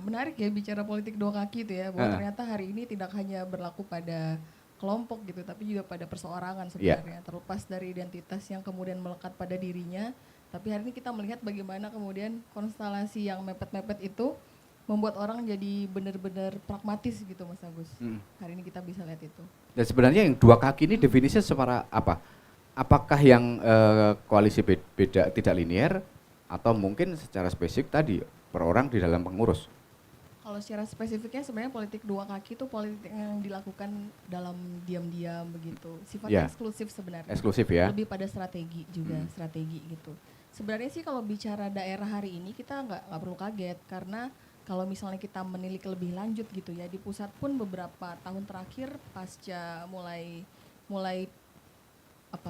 menarik ya bicara politik dua kaki itu ya, bahwa ternyata hari ini tidak hanya berlaku pada kelompok gitu, tapi juga pada perseorangan Iya. sebenarnya, terlepas dari identitas yang kemudian melekat pada dirinya. Tapi hari ini kita melihat bagaimana kemudian konstelasi yang mepet-mepet itu membuat orang jadi benar-benar pragmatis gitu Mas Agus. Hari ini kita bisa lihat itu. Dan sebenarnya yang dua kaki ini definisinya secara apa? Apakah yang koalisi beda tidak linear atau mungkin secara spesifik tadi per orang di dalam pengurus? Kalau secara spesifiknya sebenarnya politik dua kaki itu politik yang dilakukan dalam diam-diam begitu. Sifatnya eksklusif sebenarnya. Eksklusif ya. Lebih pada strategi juga, strategi gitu. Sebenarnya sih kalau bicara daerah hari ini kita nggak perlu kaget karena kalau misalnya kita menilik lebih lanjut gitu ya, di pusat pun beberapa tahun terakhir pasca mulai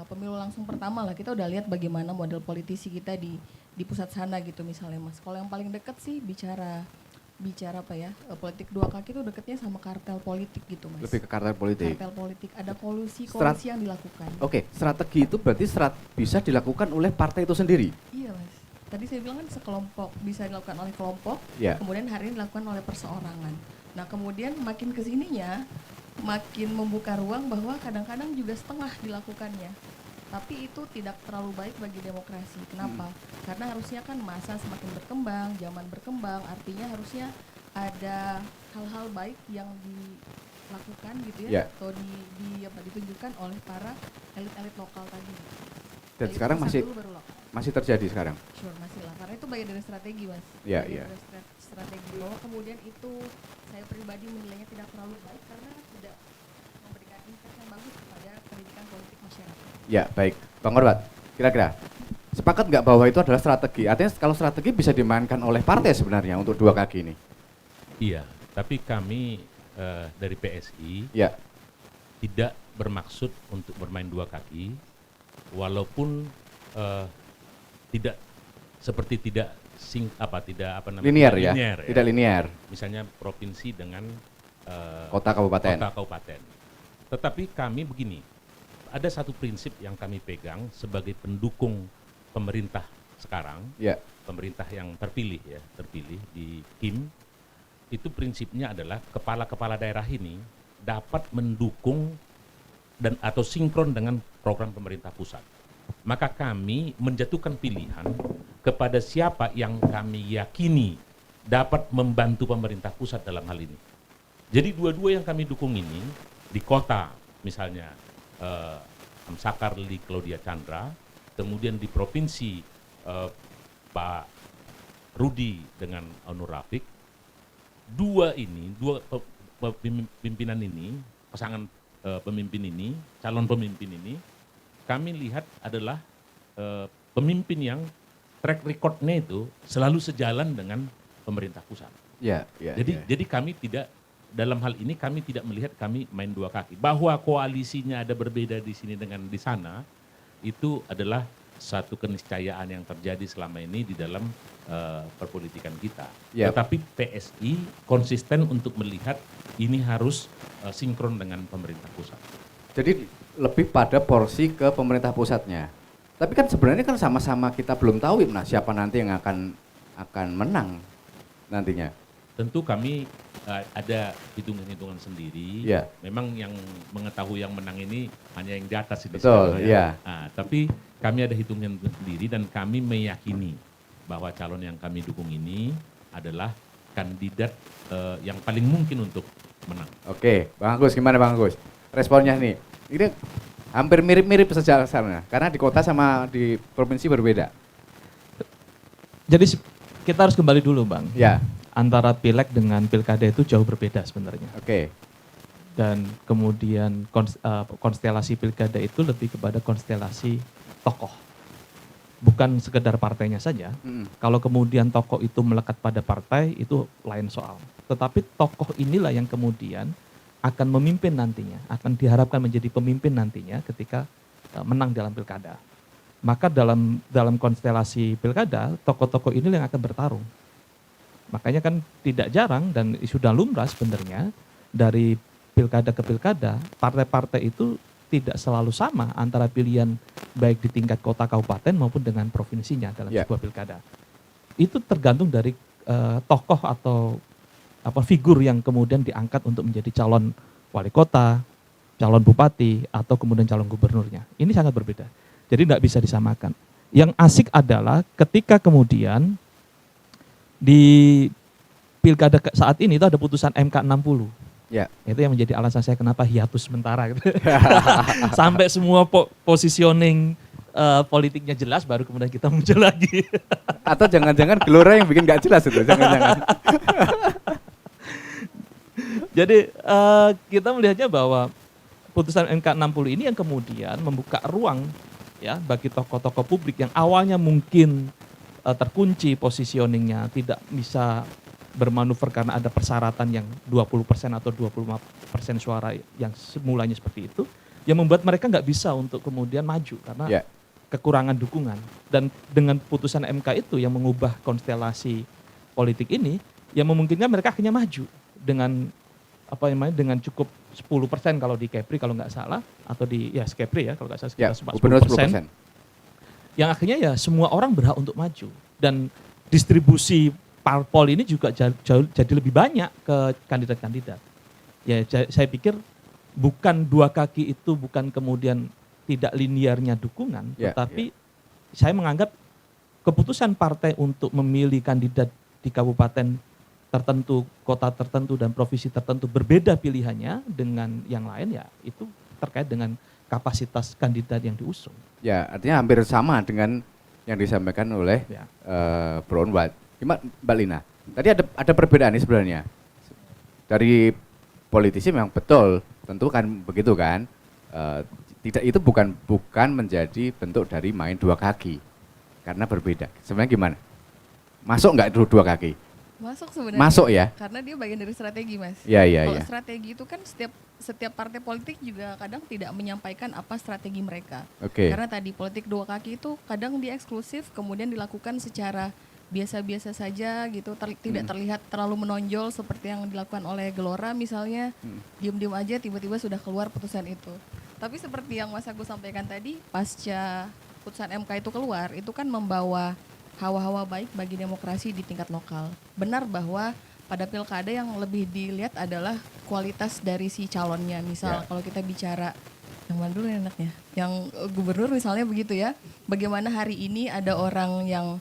pemilu langsung pertama lah, kita udah lihat bagaimana model politisi kita di pusat sana gitu misalnya Mas. Kalau yang paling deket sih bicara politik dua kaki itu deketnya sama kartel politik gitu Mas. Lebih ke kartel politik. Kartel politik, ada kolusi yang dilakukan. Oke, strategi itu berarti bisa dilakukan oleh partai itu sendiri? Iya Mas, tadi saya bilang kan sekelompok, bisa dilakukan oleh kelompok, kemudian hari ini dilakukan oleh perseorangan. Nah kemudian makin kesininya, makin membuka ruang bahwa kadang-kadang juga setengah dilakukannya. Tapi itu tidak terlalu baik bagi demokrasi. Kenapa? Karena harusnya kan masa semakin berkembang, zaman berkembang, artinya harusnya ada hal-hal baik yang dilakukan gitu ya, atau ditunjukkan oleh para elit-elit lokal tadi. Dan sekarang masih terjadi sekarang? Sure, masih lah. Karena itu bagian dari strategi Mas. Iya. Strategi bahwa kemudian itu saya pribadi menilainya tidak terlalu baik karena tidak memberikan impact yang bagus kepada pendidikan politik masyarakat. Ya baik, Bang Orbat, kira-kira sepakat nggak bahwa itu adalah strategi? Artinya kalau strategi bisa dimainkan oleh partai sebenarnya untuk dua kaki ini? Iya, tapi kami dari PSI tidak bermaksud untuk bermain dua kaki, walaupun tidak linear ya, tidak linear. Misalnya provinsi dengan kota kabupaten. Tetapi kami begini. Ada satu prinsip yang kami pegang sebagai pendukung pemerintah sekarang, pemerintah yang terpilih di KIM, itu prinsipnya adalah kepala-kepala daerah ini dapat mendukung dan atau sinkron dengan program pemerintah pusat. Maka kami menjatuhkan pilihan kepada siapa yang kami yakini dapat membantu pemerintah pusat dalam hal ini. Jadi dua-dua yang kami dukung ini di kota misalnya Sakar Li Claudia Chandra, kemudian di provinsi Pak Rudi dengan Onur Rafiq, dua pimpinan ini, pasangan pemimpin ini, calon pemimpin ini, kami lihat adalah pemimpin yang track recordnya itu selalu sejalan dengan pemerintah pusat. Jadi kami tidak, dalam hal ini kami tidak melihat kami main dua kaki. Bahwa koalisinya ada berbeda di sini dengan di sana, itu adalah satu keniscayaan yang terjadi selama ini di dalam perpolitikan kita. Tetapi PSI konsisten untuk melihat ini harus sinkron dengan pemerintah pusat. Jadi lebih pada porsi ke pemerintah pusatnya. Tapi kan sebenarnya kan sama-sama kita belum tahu siapa nanti yang akan menang nantinya. Tentu kami ada hitungan-hitungan sendiri. Memang yang mengetahui yang menang ini hanya yang di atas ini. Betul, tapi kami ada hitungan sendiri dan kami meyakini bahwa calon yang kami dukung ini adalah kandidat yang paling mungkin untuk menang. Oke, Bang Agus, gimana Bang Agus? Responnya nih, ini hampir mirip-mirip saja sana, karena di kota sama di provinsi berbeda. Jadi kita harus kembali dulu Bang. Antara pileg dengan pilkada itu jauh berbeda sebenarnya. Dan kemudian konstelasi pilkada itu lebih kepada konstelasi tokoh. Bukan sekedar partainya saja. Kalau kemudian tokoh itu melekat pada partai itu lain soal. Tetapi tokoh inilah yang kemudian akan memimpin nantinya, akan diharapkan menjadi pemimpin nantinya ketika menang dalam pilkada. Maka dalam konstelasi pilkada, tokoh-tokoh ini yang akan bertarung. Makanya kan tidak jarang dan sudah lumrah sebenarnya dari pilkada ke pilkada, partai-partai itu tidak selalu sama antara pilihan baik di tingkat kota kabupaten maupun dengan provinsinya dalam sebuah pilkada. Itu tergantung dari tokoh atau figur yang kemudian diangkat untuk menjadi calon wali kota, calon bupati, atau kemudian calon gubernurnya. Ini sangat berbeda. Jadi tidak bisa disamakan. Yang asik adalah ketika kemudian di pilkada saat ini itu ada putusan MK 60. Ya. Itu yang menjadi alasan saya kenapa hiatus sementara. Gitu. Sampai semua positioning politiknya jelas, baru kemudian kita muncul lagi. Atau jangan-jangan Gelora yang bikin nggak jelas itu, jangan-jangan. Jadi kita melihatnya bahwa putusan MK 60 ini yang kemudian membuka ruang ya bagi tokoh-tokoh publik yang awalnya mungkin terkunci positioningnya, tidak bisa bermanuver karena ada persyaratan yang 20% atau 25% suara yang semulanya seperti itu, yang membuat mereka nggak bisa untuk kemudian maju karena kekurangan dukungan. Dan dengan putusan MK itu yang mengubah konstelasi politik ini, yang memungkinkan mereka akhirnya maju dengan dengan cukup 10% kalau di Kepri kalau nggak salah, atau di Kepri ya kalau nggak salah sekitar 10%. Yang akhirnya ya semua orang berhak untuk maju, dan distribusi parpol ini juga jadi lebih banyak ke kandidat-kandidat. Ya saya pikir bukan dua kaki itu bukan kemudian tidak linearnya dukungan, tetapi saya menganggap keputusan partai untuk memilih kandidat di kabupaten tertentu, kota tertentu, dan provinsi tertentu berbeda pilihannya dengan yang lain, ya itu terkait dengan kapasitas kandidat yang diusung. Ya, artinya hampir sama dengan yang disampaikan oleh Bro Onwat. Gimana Mbak Lina? Tadi ada perbedaan nih sebenarnya. Dari politisi memang betul, tentu kan begitu kan. Tidak, itu bukan menjadi bentuk dari main dua kaki. Karena berbeda. Sebenarnya gimana? Masuk nggak dua kaki? Masuk sebenarnya. Masuk ya. Karena dia bagian dari strategi, Mas. Kalau strategi itu kan setiap partai politik juga kadang tidak menyampaikan apa strategi mereka. Karena tadi politik dua kaki itu kadang dia eksklusif, kemudian dilakukan secara biasa-biasa saja gitu, tidak terlihat terlalu menonjol seperti yang dilakukan oleh Gelora misalnya. Diam-diam aja tiba-tiba sudah keluar putusan itu. Tapi seperti yang Mas Agus sampaikan tadi, pasca putusan MK itu keluar, itu kan membawa hawa-hawa baik bagi demokrasi di tingkat lokal. Benar bahwa pada pilkada yang lebih dilihat adalah kualitas dari si calonnya. Misal kalau kita bicara, yang mana dulu enaknya? Yang gubernur misalnya begitu ya. Bagaimana hari ini ada orang yang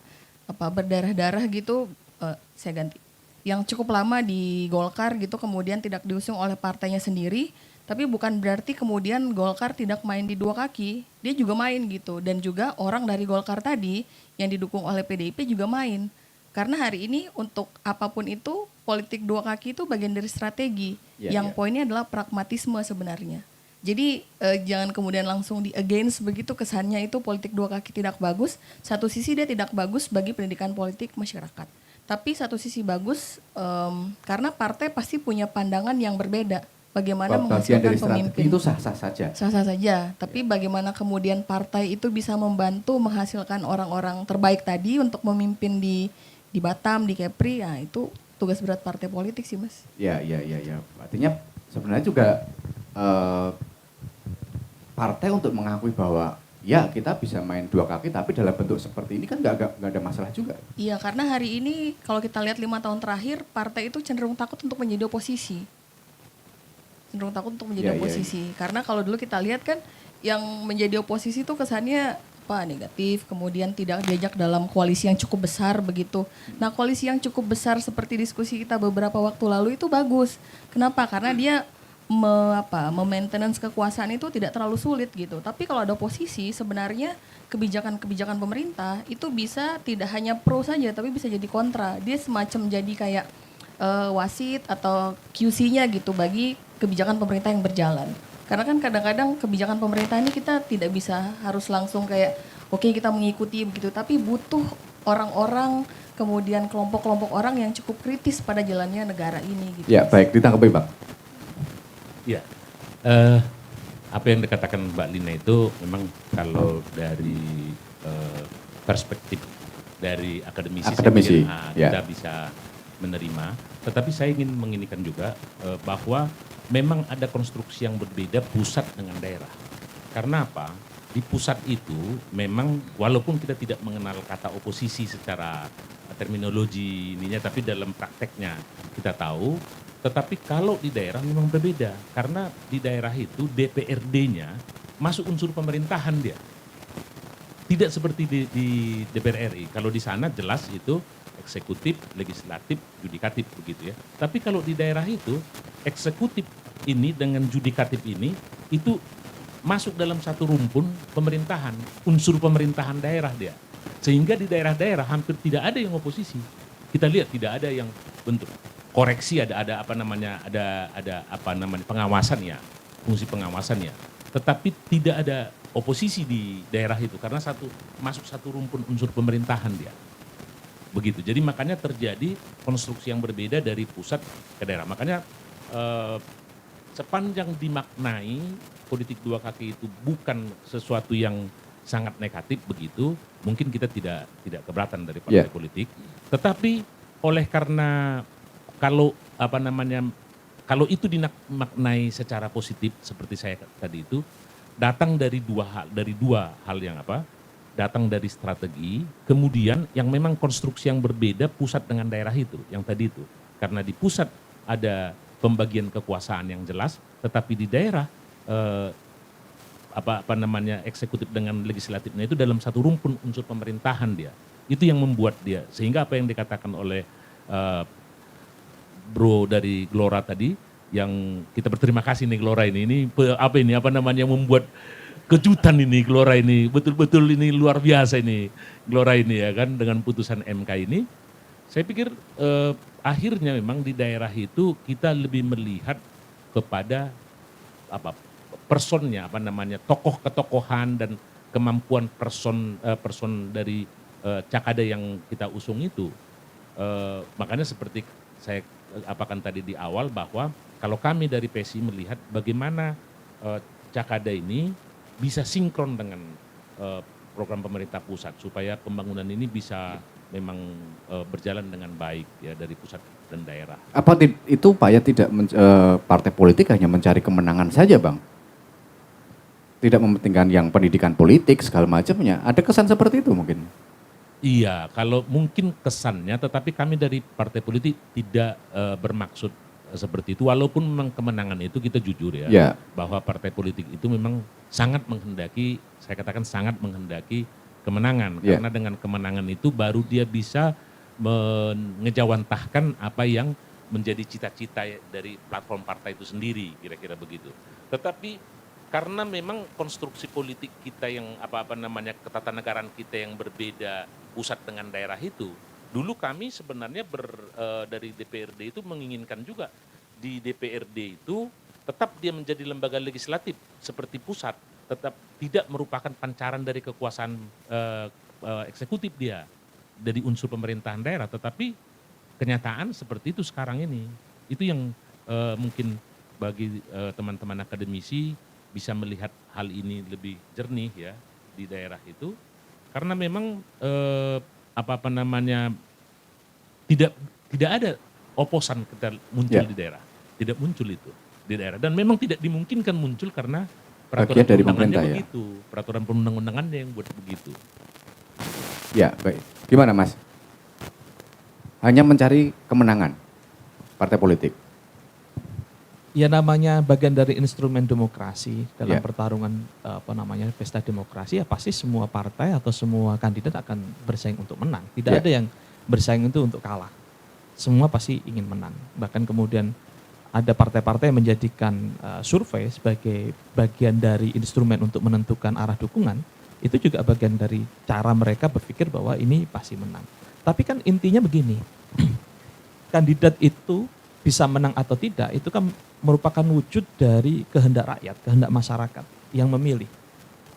berdarah-darah gitu, saya ganti. Yang cukup lama di Golkar gitu, kemudian tidak diusung oleh partainya sendiri. Tapi bukan berarti kemudian Golkar tidak main di dua kaki, dia juga main gitu. Dan juga orang dari Golkar tadi yang didukung oleh PDIP juga main. Karena hari ini untuk apapun itu, politik dua kaki itu bagian dari strategi. Yang poinnya adalah pragmatisme sebenarnya. Jadi jangan kemudian langsung di against begitu, kesannya itu politik dua kaki tidak bagus. Satu sisi dia tidak bagus bagi pendidikan politik masyarakat. Tapi satu sisi bagus karena partai pasti punya pandangan yang berbeda. Bagaimana menghasilkan pemimpin itu sah-sah saja. Sah-sah saja, tapi bagaimana kemudian partai itu bisa membantu menghasilkan orang-orang terbaik tadi untuk memimpin di Batam, di Kepri, ya itu tugas berat partai politik sih, Mas. Ya. Artinya sebenarnya juga partai untuk mengakui bahwa ya kita bisa main dua kaki, tapi dalam bentuk seperti ini kan nggak ada masalah juga. Iya, karena hari ini kalau kita lihat 5 tahun terakhir, partai itu cenderung takut untuk menjadi oposisi. Karena kalau dulu kita lihat kan yang menjadi oposisi itu kesannya negatif, kemudian tidak diajak dalam koalisi yang cukup besar begitu. Nah, koalisi yang cukup besar seperti diskusi kita beberapa waktu lalu itu bagus. Kenapa? Karena dia maintenance kekuasaan itu tidak terlalu sulit gitu. Tapi kalau ada oposisi, sebenarnya kebijakan-kebijakan pemerintah itu bisa tidak hanya pro saja, tapi bisa jadi kontra. Dia semacam jadi kayak wasit atau QC-nya gitu bagi kebijakan pemerintah yang berjalan. Karena kan kadang-kadang kebijakan pemerintah ini kita tidak bisa harus langsung kayak oke, kita mengikuti begitu, tapi butuh orang-orang, kemudian kelompok-kelompok orang yang cukup kritis pada jalannya negara ini gitu. Ya, baik, ditanggapi, Bang. Ya. Apa yang dikatakan Mbak Lina itu memang kalau dari perspektif dari akademisi. Kita bisa menerima, tetapi saya ingin menginikan juga bahwa memang ada konstruksi yang berbeda pusat dengan daerah. Karena apa? di pusat itu memang walaupun kita tidak mengenal kata oposisi secara terminologi ininya, tapi dalam prakteknya kita tahu. Tetapi kalau di daerah memang berbeda, karena di daerah itu DPRD-nya masuk unsur pemerintahan dia. Tidak seperti di DPR RI. Kalau di sana jelas itu eksekutif, legislatif, yudikatif begitu ya. Tapi kalau di daerah itu eksekutif ini dengan yudikatif ini itu masuk dalam satu rumpun pemerintahan, unsur pemerintahan daerah dia. Sehingga di daerah-daerah hampir tidak ada yang oposisi. Kita lihat tidak ada yang bentuk koreksi, ada pengawasan ya, fungsi pengawasan ya. Tetapi tidak ada oposisi di daerah itu karena masuk satu rumpun unsur pemerintahan dia. Begitu. Jadi makanya terjadi konstruksi yang berbeda dari pusat ke daerah. Makanya sepanjang dimaknai politik dua kaki itu bukan sesuatu yang sangat negatif begitu, mungkin kita tidak keberatan dari partai politik. Tetapi oleh karena kalau itu dimaknai secara positif seperti saya tadi itu, datang dari dua hal yang datang dari strategi, kemudian yang memang konstruksi yang berbeda pusat dengan daerah itu, yang tadi itu. Karena di pusat ada pembagian kekuasaan yang jelas, tetapi di daerah eksekutif dengan legislatifnya itu dalam satu rumpun unsur pemerintahan dia. Itu yang membuat dia, sehingga apa yang dikatakan oleh Bro dari Gelora tadi, yang kita berterima kasih nih Gelora ini membuat kejutan ini Gelora ini, betul-betul ini luar biasa ini Gelora ini ya kan, dengan putusan MK ini. Saya pikir akhirnya memang di daerah itu kita lebih melihat kepada personnya, tokoh ketokohan dan kemampuan person dari Cakada yang kita usung itu. Makanya seperti saya apakan tadi di awal, bahwa kalau kami dari PSI melihat bagaimana Cakada ini bisa sinkron dengan program pemerintah pusat supaya pembangunan ini bisa memang berjalan dengan baik ya dari pusat dan daerah. Apa itu Pak ya, tidak partai politik hanya mencari kemenangan saja Bang? Tidak mementingkan yang pendidikan politik segala macamnya. Ada kesan seperti itu mungkin? Iya, kalau mungkin kesannya, tetapi kami dari partai politik tidak bermaksud seperti itu. Walaupun memang kemenangan itu kita jujur ya, bahwa partai politik itu memang sangat menghendaki, saya katakan sangat menghendaki kemenangan. Karena dengan kemenangan itu baru dia bisa mengejawantahkan apa yang menjadi cita-cita dari platform partai itu sendiri, kira-kira begitu. Tetapi karena memang konstruksi politik kita yang ketatanegaraan kita yang berbeda pusat dengan daerah itu, dulu kami sebenarnya dari DPRD itu menginginkan juga di DPRD itu tetap dia menjadi lembaga legislatif seperti pusat, tetap tidak merupakan pancaran dari kekuasaan eksekutif dia dari unsur pemerintahan daerah, tetapi kenyataan seperti itu sekarang ini. Itu yang mungkin bagi teman-teman akademisi bisa melihat hal ini lebih jernih ya di daerah itu, karena memang tidak ada oposan kita muncul di daerah, tidak muncul itu di daerah, dan memang tidak dimungkinkan muncul karena peraturan perundang-undangannya begitu, peraturan perundang-undangannya yang buat begitu. Ya baik, gimana Mas? Hanya mencari kemenangan partai politik? Ya namanya bagian dari instrumen demokrasi dalam pertarungan pesta demokrasi, ya pasti semua partai atau semua kandidat akan bersaing untuk menang. Tidak ada yang bersaing itu untuk kalah. Semua pasti ingin menang. Bahkan kemudian ada partai-partai yang menjadikan survei sebagai bagian dari instrumen untuk menentukan arah dukungan. Itu juga bagian dari cara mereka berpikir bahwa ini pasti menang. Tapi kan intinya begini, kandidat itu bisa menang atau tidak, itu kan merupakan wujud dari kehendak rakyat, kehendak masyarakat yang memilih.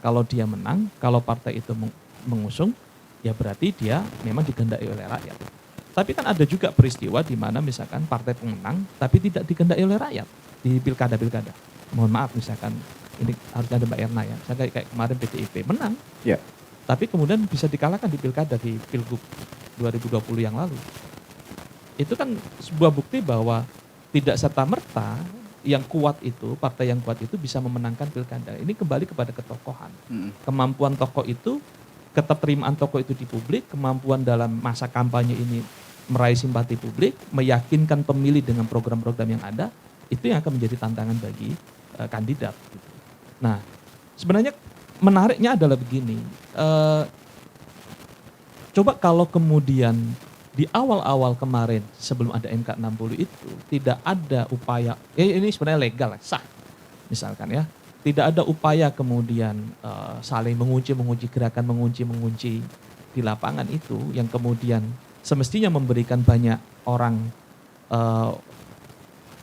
Kalau dia menang, kalau partai itu mengusung, ya berarti dia memang dikehendaki oleh rakyat. Tapi kan ada juga peristiwa di mana misalkan partai pemenang, tapi tidak dikehendaki oleh rakyat di pilkada-pilkada. Mohon maaf misalkan, ini harusnya ada Mbak Erna ya, saya kayak kemarin PDIP menang, tapi kemudian bisa dikalahkan di pilkada, di Pilgub 2020 yang lalu. Itu kan sebuah bukti bahwa tidak serta-merta yang kuat itu, partai yang kuat itu bisa memenangkan pilkada. Ini kembali kepada ketokohan. Kemampuan tokoh itu, keterterimaan tokoh itu di publik, kemampuan dalam masa kampanye ini meraih simpati publik, meyakinkan pemilih dengan program-program yang ada, itu yang akan menjadi tantangan bagi kandidat. Nah, sebenarnya menariknya adalah begini, coba kalau kemudian di awal-awal kemarin sebelum ada MK 60 itu tidak ada upaya, ini sebenarnya legal, sah misalkan ya, tidak ada upaya kemudian saling mengunci gerakan mengunci di lapangan itu yang kemudian semestinya memberikan banyak orang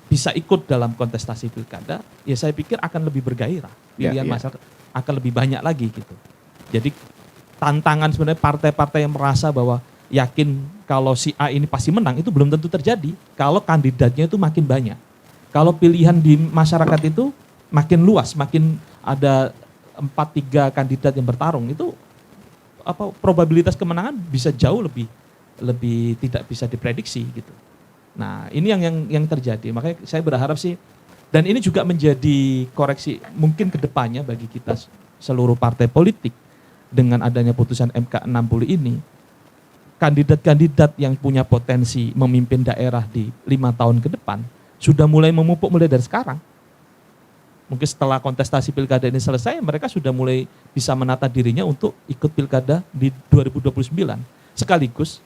bisa ikut dalam kontestasi pilkada, ya saya pikir akan lebih bergairah, pilihan masyarakat akan lebih banyak lagi gitu. Jadi tantangan sebenarnya partai-partai yang merasa bahwa yakin kalau si A ini pasti menang itu belum tentu terjadi kalau kandidatnya itu makin banyak. Kalau pilihan di masyarakat itu makin luas, makin ada 4-3 kandidat yang bertarung, itu probabilitas kemenangan bisa jauh lebih tidak bisa diprediksi gitu. Nah, ini yang terjadi. Makanya saya berharap sih, dan ini juga menjadi koreksi mungkin ke depannya bagi kita seluruh partai politik dengan adanya putusan MK 60 ini, kandidat-kandidat yang punya potensi memimpin daerah di 5 tahun ke depan sudah mulai memupuk mulai dari sekarang. Mungkin setelah kontestasi pilkada ini selesai, mereka sudah mulai bisa menata dirinya untuk ikut pilkada di 2029. Sekaligus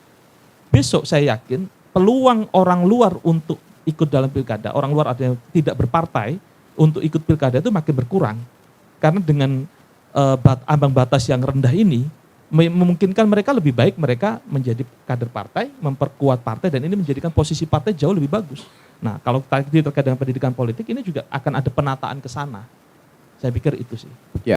besok saya yakin peluang orang luar untuk ikut dalam pilkada, orang luar ada yang tidak berpartai untuk ikut pilkada itu makin berkurang. Karena dengan ambang batas yang rendah ini, memungkinkan mereka lebih baik mereka menjadi kader partai, memperkuat partai, dan ini menjadikan posisi partai jauh lebih bagus. Nah, kalau tadi terkait dengan pendidikan politik, ini juga akan ada penataan ke sana. Saya pikir itu sih. Ya.